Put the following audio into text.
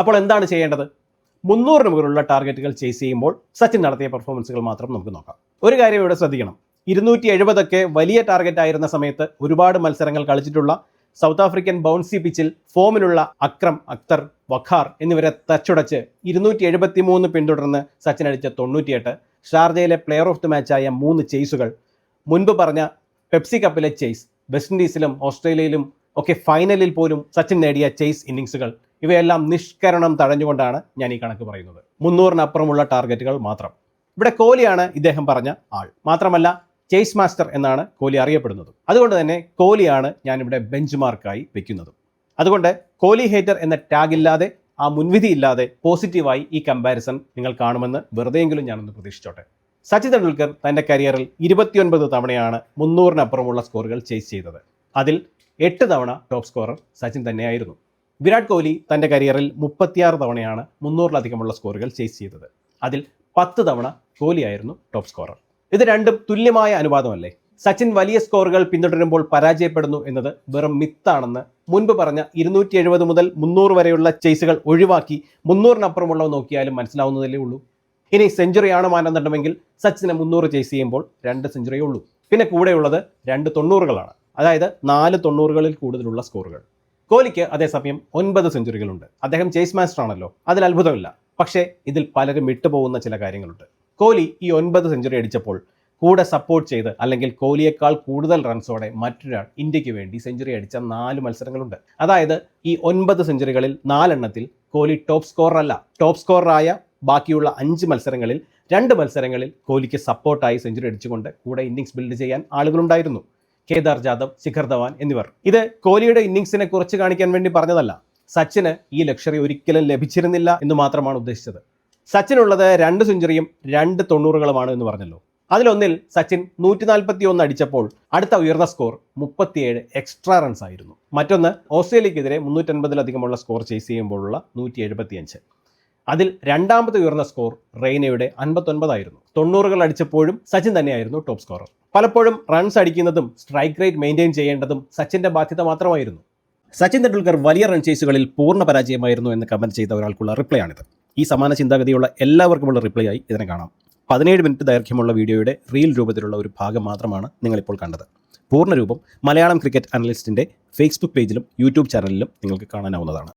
അപ്പോൾ എന്താണ് ചെയ്യേണ്ടത്? 300 മുതലുള്ള ടാർഗറ്റുകൾ ചേസ് ചെയ്യുമ്പോൾ സച്ചിൻ നടത്തിയ പെർഫോമൻസുകൾ മാത്രം നമുക്ക് നോക്കാം. ഒരു കാര്യം ഇവിടെ ശ്രദ്ധിക്കണം. 270 വലിയ ടാർഗറ്റ് ആയിരുന്ന സമയത്ത് ഒരുപാട് മത്സരങ്ങൾ കളിച്ചിട്ടുള്ള സൗത്ത് ആഫ്രിക്കൻ ബൗൺസി പിച്ചിൽ ഫോമിലുള്ള അക്രം, അക്തർ, വഖാർ എന്നിവരെ തച്ചുടച്ച് 273 പിന്തുടർന്ന് സച്ചിൻ അടിച്ച 98, ഷാർജയിലെ പ്ലെയർ ഓഫ് ദി മാച്ചായ 3 ചേസുകൾ, മുൻപ് പറഞ്ഞ പെപ്സി കപ്പിലെ ചേസ്, വെസ്റ്റ് ഇൻഡീസിലും ഓസ്ട്രേലിയയിലും ഒക്കെ ഫൈനലിൽ പോലും സച്ചിൻ നേടിയ ചേസ് ഇന്നിങ്സുകൾ, ഇവയെല്ലാം നിഷ്കരണം തടഞ്ഞുകൊണ്ടാണ് ഞാൻ ഈ കണക്ക് പറയുന്നത്. 300-നപ്പുറമുള്ള ടാർഗറ്റുകൾ മാത്രം. ഇവിടെ കോഹ്ലിയാണ് ഇദ്ദേഹം പറഞ്ഞ ആൾ. മാത്രമല്ല ചേസ് മാസ്റ്റർ എന്നാണ് കോഹ്ലി അറിയപ്പെടുന്നത്. അതുകൊണ്ട് തന്നെ കോഹ്ലിയാണ് ഞാനിവിടെ ബെഞ്ച് മാർക്കായി വെക്കുന്നതും. അതുകൊണ്ട് കോഹ്ലി ഹേറ്റർ എന്ന ടാഗ് ഇല്ലാതെ, ആ മുൻവിധി ഇല്ലാതെ പോസിറ്റീവായി ഈ കമ്പാരിസൺ നിങ്ങൾ കാണുമെന്ന് വെറുതെയെങ്കിലും ഞാനൊന്ന് പ്രതീക്ഷിച്ചോട്ടെ. സച്ചിൻ തെണ്ടുൽക്കർ തൻ്റെ കരിയറിൽ 29 തവണയാണ് 300-നപ്പുറമുള്ള സ്കോറുകൾ ചേസ് ചെയ്തത്. അതിൽ 8 തവണ ടോപ്പ് സ്കോറർ സച്ചിൻ തന്നെയായിരുന്നു. വിരാട് കോഹ്ലി തൻ്റെ കരിയറിൽ 36 തവണയാണ് 300-ലധികമുള്ള സ്കോറുകൾ ചേസ് ചെയ്തത്. അതിൽ 10 തവണ കോഹ്ലിയായിരുന്നു ടോപ്പ് സ്കോറർ. ഇത് രണ്ടും തുല്യമായ അനുപാതമല്ലേ? സച്ചിൻ വലിയ സ്കോറുകൾ പിന്തുടരുമ്പോൾ പരാജയപ്പെടുന്നു എന്നത് വെറും മിത്താണെന്ന് മുൻപ് പറഞ്ഞ 270 മുതൽ 300 വരെയുള്ള ചേസുകൾ ഒഴിവാക്കി 300-നപ്പുറമുള്ളവ നോക്കിയാലും മനസ്സിലാവുന്നതല്ലേ ഉള്ളൂ. ഇനി സെഞ്ചുറിയാണ് മാനദണ്ഡമെങ്കിൽ സച്ചിനെ 300 ചേസ് ചെയ്യുമ്പോൾ 2 സെഞ്ചുറിയേ ഉള്ളൂ. പിന്നെ കൂടെയുള്ളത് 2 തൊണ്ണൂറുകളാണ്. അതായത് 4 തൊണ്ണൂറുകളിൽ കൂടുതലുള്ള സ്കോറുകൾ. കോഹ്ലിക്ക് അതേസമയം 9 സെഞ്ചുറികളുണ്ട്. അദ്ദേഹം ചേസ് മാസ്റ്റർ ആണല്ലോ, അതിൽ അത്ഭുതമില്ല. പക്ഷേ ഇതിൽ പലരും വിട്ടുപോകുന്ന ചില കാര്യങ്ങളുണ്ട്. കോഹ്ലി ഈ 9 സെഞ്ചുറി അടിച്ചപ്പോൾ കൂടെ സപ്പോർട്ട് ചെയ്ത്, അല്ലെങ്കിൽ കോഹ്ലിയേക്കാൾ കൂടുതൽ റൺസോടെ മറ്റൊരാൾ ഇന്ത്യക്ക് വേണ്ടി സെഞ്ചുറി അടിച്ച 4 മത്സരങ്ങളുണ്ട്. അതായത് ഈ 9 സെഞ്ചുറികളിൽ 4 എണ്ണത്തിൽ കോഹ്ലി ടോപ്പ് സ്കോറർ അല്ല. ടോപ്പ് സ്കോററായ ബാക്കിയുള്ള 5 മത്സരങ്ങളിൽ 2 മത്സരങ്ങളിൽ കോഹ്ലിക്ക് സപ്പോർട്ടായി സെഞ്ചുറി അടിച്ചുകൊണ്ട് കൂടെ ഇന്നിങ്സ് ബിൽഡ് ചെയ്യാൻ ആളുകളുണ്ടായിരുന്നു. കേദാർ ജാദവ്, ശിഖർ ധവാൻ എന്നിവർ. ഇത് കോഹ്ലിയുടെ ഇന്നിങ്സിനെ കുറച്ച് കാണിക്കാൻ വേണ്ടി പറഞ്ഞതല്ല. സച്ചിന് ഈ ലക്ഷറി ഒരിക്കലും ലഭിച്ചിരുന്നില്ല എന്ന് മാത്രമാണ് ഉദ്ദേശിച്ചത്. സച്ചിനുള്ളത് 2 സെഞ്ചുറിയും 2 തൊണ്ണൂറുകളുമാണ് എന്ന് പറഞ്ഞല്ലോ. അതിലൊന്നിൽ സച്ചിൻ 141 അടിച്ചപ്പോൾ അടുത്ത ഉയർന്ന സ്കോർ 37 എക്സ്ട്രാ റൺസ് ആയിരുന്നു. മറ്റൊന്ന് ഓസ്ട്രേലിയക്കെതിരെ 350-ലധികമുള്ള സ്കോർ ചേസ് ചെയ്യുമ്പോഴുള്ള 175. അതിൽ രണ്ടാമത്തെ ഉയർന്ന സ്കോർ റെയ്നയുടെ 59 ആയിരുന്നു. 90കൾ അടിച്ചപ്പോഴും സച്ചിൻ തന്നെയായിരുന്നു ടോപ്പ് സ്കോറർ. പലപ്പോഴും റൺസ് അടിക്കുന്നതും സ്ട്രൈക്ക് റേറ്റ് മെയിൻറ്റെയിൻ ചെയ്യേണ്ടതും സച്ചിൻ്റെ ബാധ്യത മാത്രമായിരുന്നു. സച്ചിൻ തെണ്ടുൽക്കർ വലിയ റൺ ചേസുകളിൽ പൂർണ്ണ പരാജയമായിരുന്നു എന്ന് കമന്റ് ചെയ്ത ഒരാൾക്കുള്ള റിപ്ലൈ ആണിത്. ഈ സമാന ചിന്താഗതിയുള്ള എല്ലാവർക്കുമുള്ള റിപ്ലൈ ആയി ഇതിനെ കാണാം. 17 മിനിറ്റ് ദൈർഘ്യമുള്ള വീഡിയോയുടെ റീൽ രൂപത്തിലുള്ള ഒരു ഭാഗം മാത്രമാണ് നിങ്ങളിപ്പോൾ കണ്ടത്. പൂർണ്ണരൂപം മലയാളം ക്രിക്കറ്റ് അനലിസ്റ്റിൻ്റെ ഫേസ്ബുക്ക് പേജിലും യൂട്യൂബ് ചാനലിലും നിങ്ങൾക്ക് കാണാനാവുന്നതാണ്.